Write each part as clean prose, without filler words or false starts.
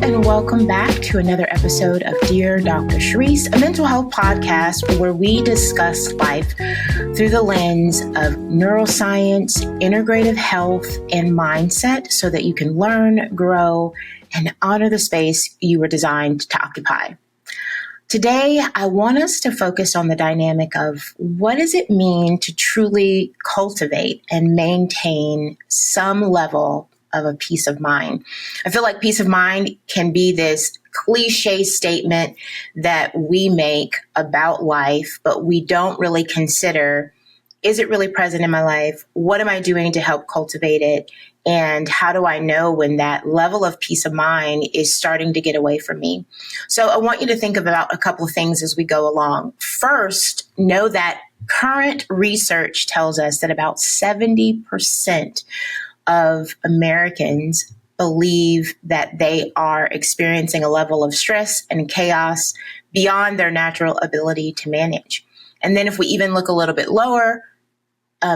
and welcome back to another episode of Dear Dr. Charryse, a mental health podcast where we discuss life through the lens of neuroscience, integrative health, and mindset so that you can learn, grow, and honor the space you were designed to occupy. Today, I want us to focus on the dynamic of what does it mean to truly cultivate and maintain some level of a peace of mind. I feel like peace of mind can be this cliche statement that we make about life, but we don't really consider, is it really present in my life? What am I doing to help cultivate it? And how do I know when that level of peace of mind is starting to get away from me? So I want you to think about a couple of things as we go along. First, know that current research tells us that about 70% of Americans believe that they are experiencing a level of stress and chaos beyond their natural ability to manage. And then if we even look a little bit lower,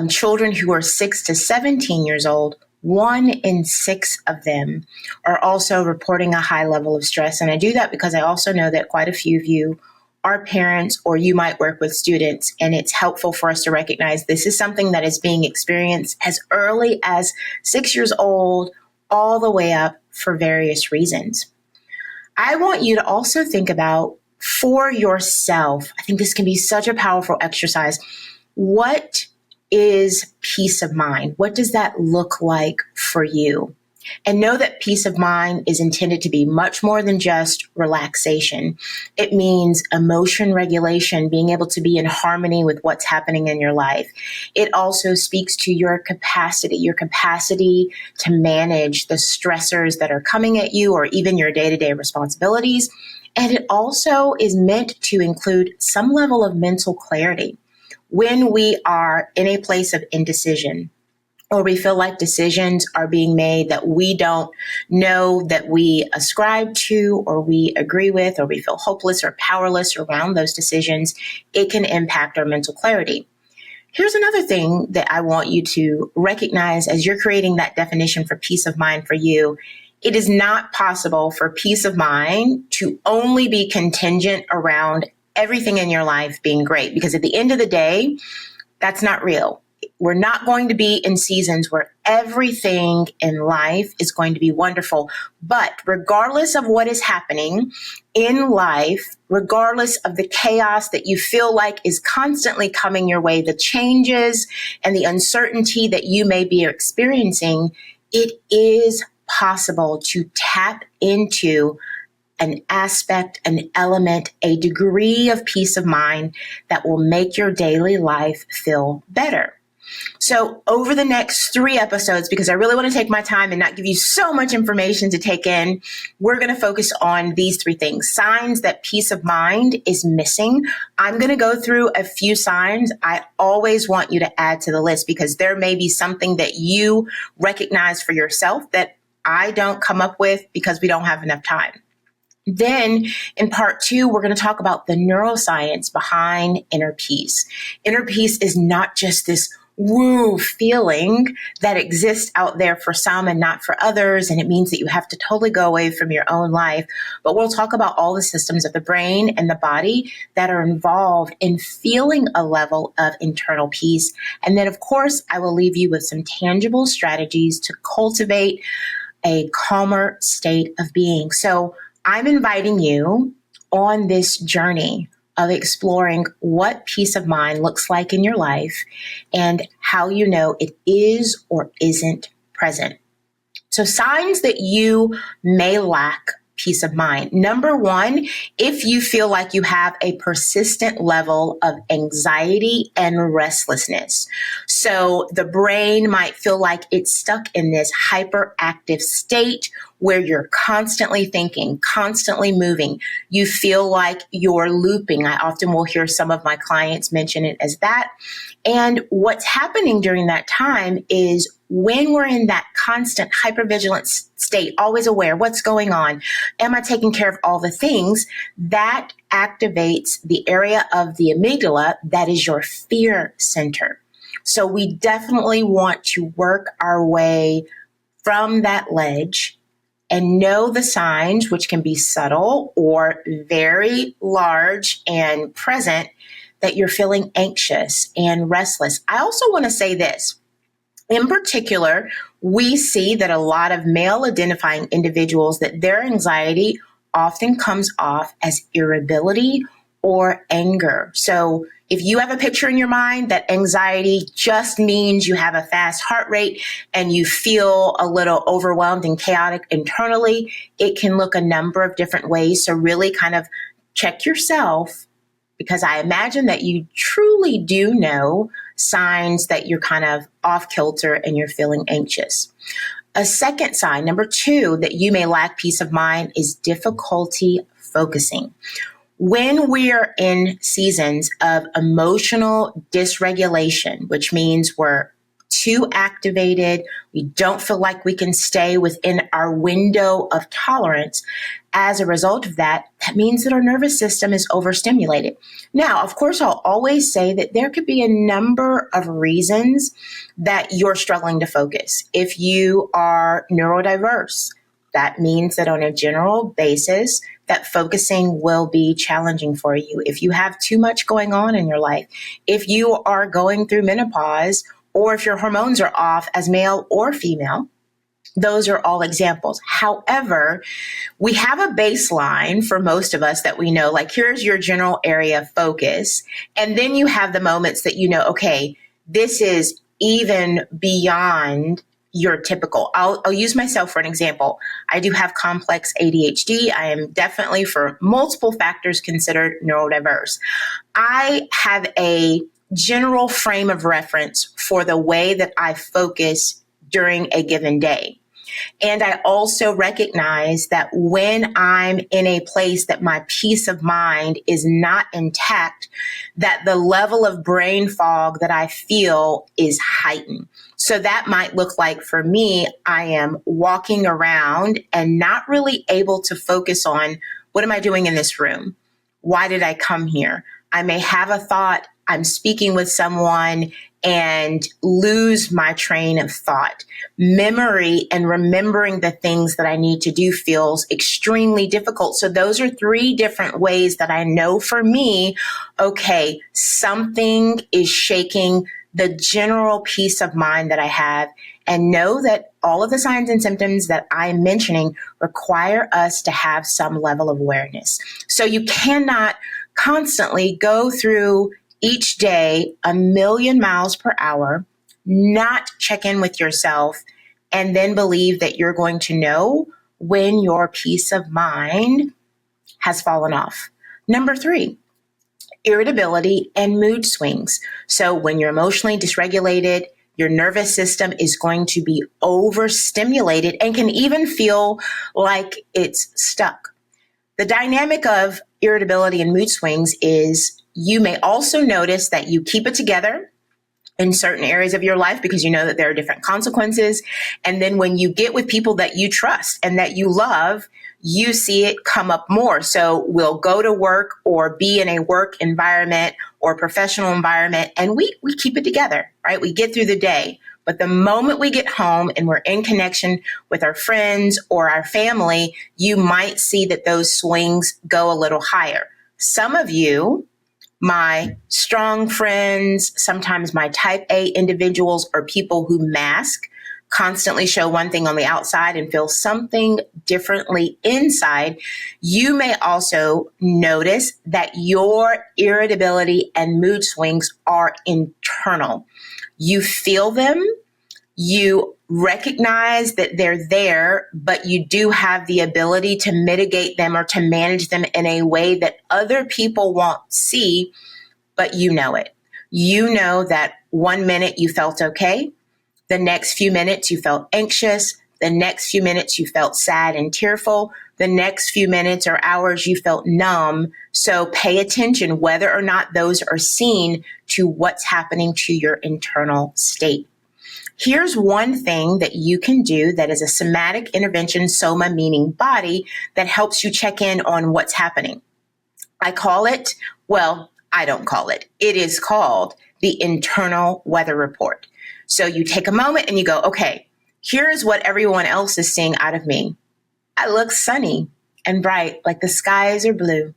children who are 6 to 17 years old, 1 in 6 of them are also reporting a high level of stress. And I do that because I also know that quite a few of you are parents, or you might work with students, and it's helpful for us to recognize this is something that is being experienced as early as 6 years old, all the way up for various reasons. I want you to also think about for yourself, I think this can be such a powerful exercise. What is peace of mind? What does that look like for you? And know that peace of mind is intended to be much more than just relaxation. It means emotion regulation, being able to be in harmony with what's happening in your life. It also speaks to your capacity to manage the stressors that are coming at you or even your day-to-day responsibilities. And it also is meant to include some level of mental clarity. When we are in a place of indecision, or we feel like decisions are being made that we don't know that we ascribe to, or we agree with, or we feel hopeless or powerless around those decisions, it can impact our mental clarity. Here's another thing that I want you to recognize as you're creating that definition for peace of mind for you. It is not possible for peace of mind to only be contingent around everything in your life being great, because at the end of the day, that's not real. We're not going to be in seasons where everything in life is going to be wonderful. But regardless of what is happening in life, regardless of the chaos that you feel like is constantly coming your way, the changes and the uncertainty that you may be experiencing, it is possible to tap into an aspect, an element, a degree of peace of mind that will make your daily life feel better. So over the next 3 episodes, because I really want to take my time and not give you so much information to take in, we're going to focus on these 3 things. Signs that peace of mind is missing. I'm going to go through a few signs. I always want you to add to the list because there may be something that you recognize for yourself that I don't come up with because we don't have enough time. Then in part 2, we're going to talk about the neuroscience behind inner peace. Inner peace is not just this woo feeling that exists out there for some and not for others. And it means that you have to totally go away from your own life. But we'll talk about all the systems of the brain and the body that are involved in feeling a level of internal peace. And then, of course, I will leave you with some tangible strategies to cultivate a calmer state of being. So I'm inviting you on this journey of exploring what peace of mind looks like in your life and how you know it is or isn't present. So signs that you may lack peace of mind. Number 1, if you feel like you have a persistent level of anxiety and restlessness. So the brain might feel like it's stuck in this hyperactive state where you're constantly thinking, constantly moving. You feel like you're looping. I often will hear some of my clients mention it as that. And what's happening during that time is when we're in that constant hypervigilance state, always aware, what's going on? Am I taking care of all the things? That activates the area of the amygdala that is your fear center. So we definitely want to work our way from that ledge and know the signs, which can be subtle or very large and present, that you're feeling anxious and restless. I also want to say this. In particular, we see that a lot of male identifying individuals, that their anxiety often comes off as irritability or anger. So if you have a picture in your mind that anxiety just means you have a fast heart rate and you feel a little overwhelmed and chaotic internally, it can look a number of different ways. So really kind of check yourself, because I imagine that you truly do know signs that you're kind of off kilter and you're feeling anxious. A second sign, number 2, that you may lack peace of mind is difficulty focusing. When we're in seasons of emotional dysregulation, which means we're too activated, we don't feel like we can stay within our window of tolerance. As a result of that, that means that our nervous system is overstimulated. Now, of course, I'll always say that there could be a number of reasons that you're struggling to focus. If you are neurodiverse, that means that on a general basis, that focusing will be challenging for you. If you have too much going on in your life, if you are going through menopause, or if your hormones are off as male or female, those are all examples. However, we have a baseline for most of us that we know, like here's your general area of focus. And then you have the moments that you know, okay, this is even beyond your typical. I'll use myself for an example. I do have complex ADHD. I am definitely, for multiple factors, considered neurodiverse. I have a general frame of reference for the way that I focus during a given day. And I also recognize that when I'm in a place that my peace of mind is not intact, that the level of brain fog that I feel is heightened. So that might look like, for me, I am walking around and not really able to focus on, what am I doing in this room? Why did I come here? I may have a thought, I'm speaking with someone, and lose my train of thought. Memory and remembering the things that I need to do feels extremely difficult. So those are 3 different ways that I know for me, okay, something is shaking the general peace of mind that I have, and know that all of the signs and symptoms that I'm mentioning require us to have some level of awareness. So you cannot constantly go through each day a million miles per hour, not check in with yourself, and then believe that you're going to know when your peace of mind has fallen off. Number 3, irritability and mood swings. So when you're emotionally dysregulated, your nervous system is going to be overstimulated and can even feel like it's stuck. The dynamic of irritability and mood swings is you may also notice that you keep it together in certain areas of your life because you know that there are different consequences. And then when you get with people that you trust and that you love, you see it come up more. So we'll go to work or be in a work environment or professional environment, and we keep it together, right? We get through the day. But the moment we get home and we're in connection with our friends or our family, you might see that those swings go a little higher. Some of you, my strong friends, sometimes my type A individuals, or people who mask, constantly show one thing on the outside and feel something differently inside. You may also notice that your irritability and mood swings are internal. You feel them, you recognize that they're there, but you do have the ability to mitigate them or to manage them in a way that other people won't see, but you know it. You know that one minute you felt okay, the next few minutes you felt anxious, the next few minutes you felt sad and tearful, the next few minutes or hours you felt numb. So pay attention whether or not those are seen to what's happening to your internal state. Here's one thing that you can do that is a somatic intervention, soma meaning body, that helps you check in on what's happening. I call it, well, I don't call it. It is called the internal weather report. So you take a moment and you go, okay, here's what everyone else is seeing out of me. I look sunny and bright, like the skies are blue.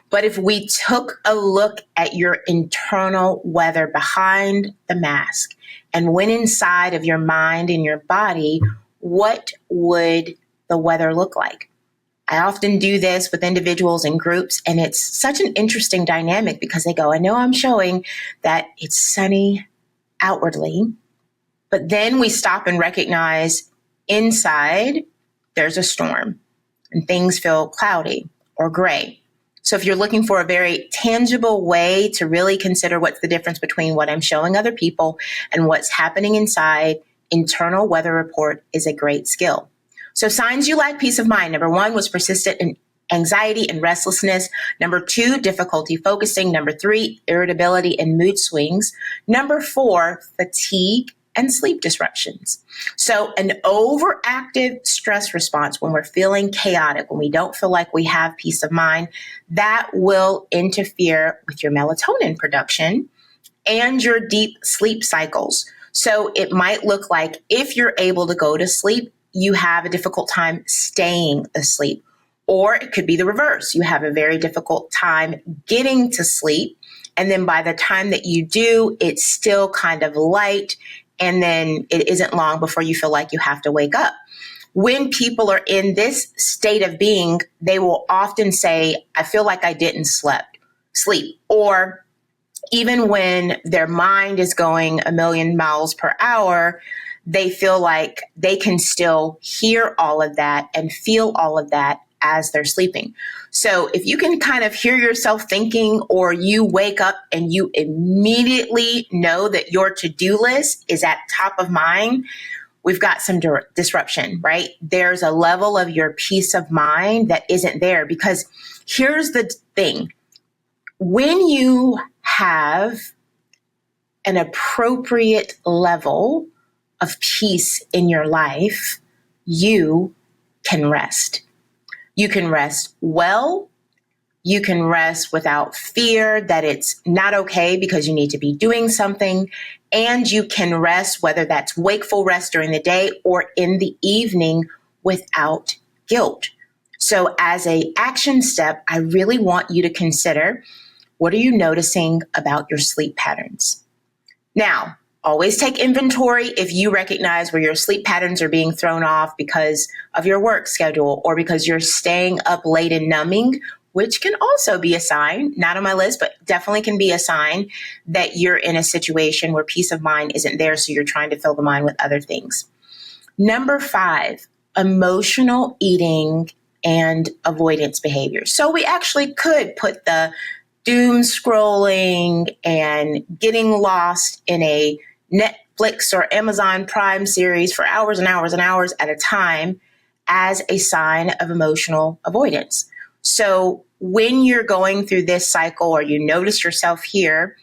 But if we took a look at your internal weather behind the mask and went inside of your mind and your body, what would the weather look like? I often do this with individuals and groups, and it's such an interesting dynamic because they go, I know I'm showing that it's sunny outwardly, but then we stop and recognize inside there's a storm and things feel cloudy or gray. So if you're looking for a very tangible way to really consider what's the difference between what I'm showing other people and what's happening inside, internal weather report is a great skill. So signs you lack peace of mind. Number 1 was persistent anxiety and restlessness. Number 2, difficulty focusing. Number 3, irritability and mood swings. Number 4, fatigue and sleep disruptions. So an overactive stress response, when we're feeling chaotic, when we don't feel like we have peace of mind, that will interfere with your melatonin production and your deep sleep cycles. So it might look like if you're able to go to sleep, you have a difficult time staying asleep. Or it could be the reverse. You have a very difficult time getting to sleep. And then by the time that you do, it's still kind of light. And then it isn't long before you feel like you have to wake up. When people are in this state of being, they will often say, I feel like I didn't sleep. Or even when their mind is going a million miles per hour, they feel like they can still hear all of that and feel all of that as they're sleeping. So if you can kind of hear yourself thinking, or you wake up and you immediately know that your to-do list is at top of mind, we've got some disruption, right? There's a level of your peace of mind that isn't there, because here's the thing. When you have an appropriate level of peace in your life, you can rest. You can rest well. You can rest without fear that it's not okay because you need to be doing something. And you can rest, whether that's wakeful rest during the day or in the evening, without guilt. So as an action step, I really want you to consider, what are you noticing about your sleep patterns? Now, always take inventory if you recognize where your sleep patterns are being thrown off because of your work schedule or because you're staying up late and numbing, which can also be a sign, not on my list, but definitely can be a sign that you're in a situation where peace of mind isn't there, so you're trying to fill the mind with other things. Number 5, emotional eating and avoidance behaviors. So we actually could put the doom scrolling and getting lost in a Netflix or Amazon Prime series for hours and hours and hours at a time as a sign of emotional avoidance. So when you're going through this cycle, or you notice yourself here,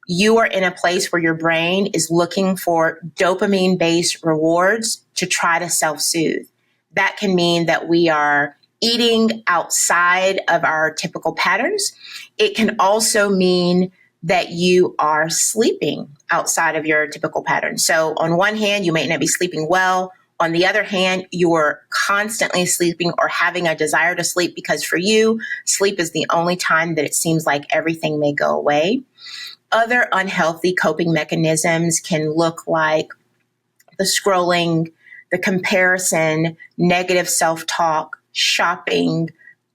you are in a place where your brain is looking for dopamine-based rewards to try to self-soothe. That can mean that we are eating outside of our typical patterns. It can also mean that you are sleeping outside of your typical pattern. So on one hand, you may not be sleeping well. On the other hand, you're constantly sleeping or having a desire to sleep because for you, sleep is the only time that it seems like everything may go away. Other unhealthy coping mechanisms can look like the scrolling, the comparison, negative self-talk, shopping,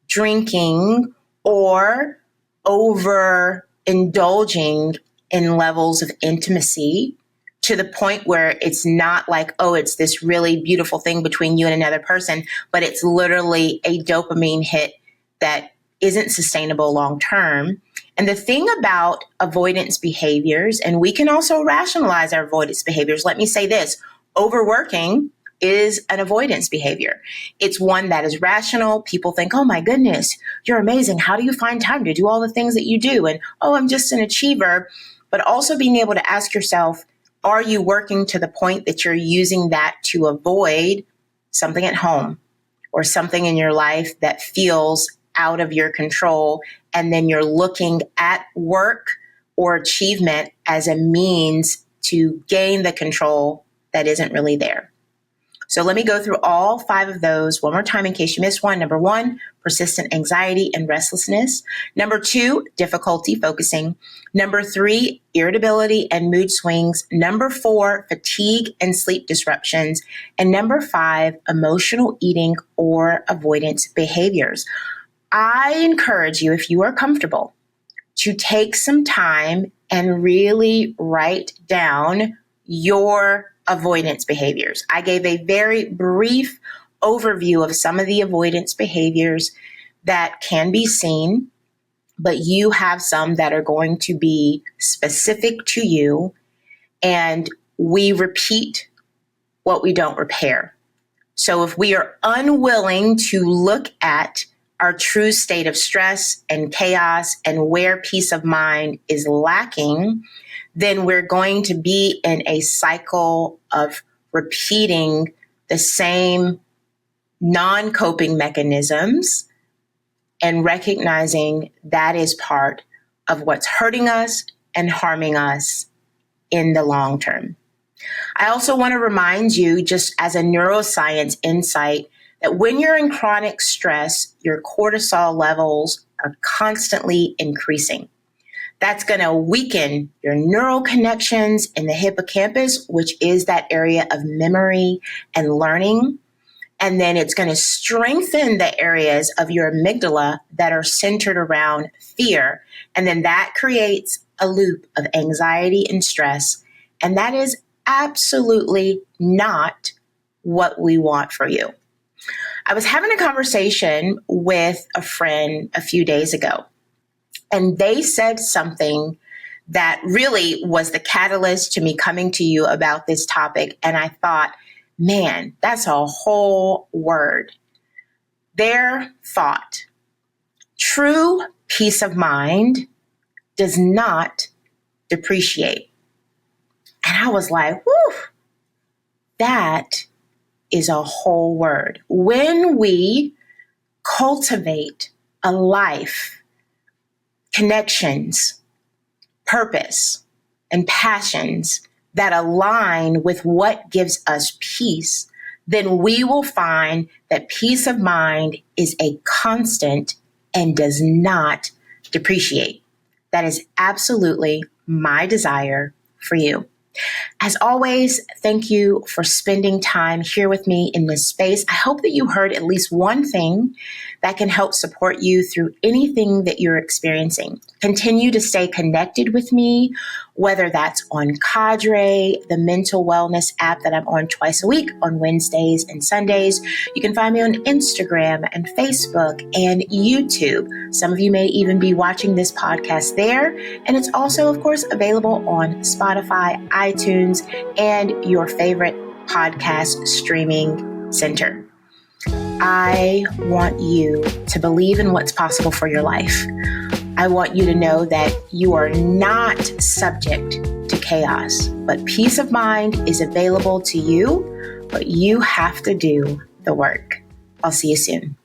drinking, or overindulging in levels of intimacy to the point where it's not like, oh, it's this really beautiful thing between you and another person, but it's literally a dopamine hit that isn't sustainable long term. And the thing about avoidance behaviors, and we can also rationalize our avoidance behaviors. Let me say this, overworking is an avoidance behavior. It's one that is rational. People think, oh my goodness, you're amazing. How do you find time to do all the things that you do? And, oh, I'm just an achiever. But also being able to ask yourself, are you working to the point that you're using that to avoid something at home or something in your life that feels out of your control? And then you're looking at work or achievement as a means to gain the control that isn't really there. So let me go through all 5 of those one more time in case you missed one. Number 1, persistent anxiety and restlessness. Number 2, difficulty focusing. Number 3, irritability and mood swings. Number 4, fatigue and sleep disruptions. And number 5, emotional eating or avoidance behaviors. I encourage you, if you are comfortable, to take some time and really write down your avoidance behaviors. I gave a very brief overview of some of the avoidance behaviors that can be seen, but you have some that are going to be specific to you, and we repeat what we don't repair. So if we are unwilling to look at our true state of stress and chaos and where peace of mind is lacking, then we're going to be in a cycle of repeating the same non-coping mechanisms and recognizing that is part of what's hurting us and harming us in the long term. I also want to remind you, just as a neuroscience insight, that when you're in chronic stress, your cortisol levels are constantly increasing. That's going to weaken your neural connections in the hippocampus, which is that area of memory and learning. And then it's going to strengthen the areas of your amygdala that are centered around fear. And then that creates a loop of anxiety and stress. And that is absolutely not what we want for you. I was having a conversation with a friend a few days ago, and they said something that really was the catalyst to me coming to you about this topic. And I thought, man, that's a whole word. Their thought: true peace of mind does not depreciate. And I was like, whew, that is a whole word. When we cultivate a life, connections, purpose, and passions that align with what gives us peace, then we will find that peace of mind is a constant and does not depreciate. That is absolutely my desire for you. As always, thank you for spending time here with me in this space. I hope that you heard at least one thing that can help support you through anything that you're experiencing. Continue to stay connected with me, whether that's on CADRE, the mental wellness app that I'm on twice a week on Wednesdays and Sundays. You can find me on Instagram and Facebook and YouTube. Some of you may even be watching this podcast there. And it's also, of course, available on Spotify, iTunes, and your favorite podcast streaming center. I want you to believe in what's possible for your life. I want you to know that you are not subject to chaos, but peace of mind is available to you, but you have to do the work. I'll see you soon.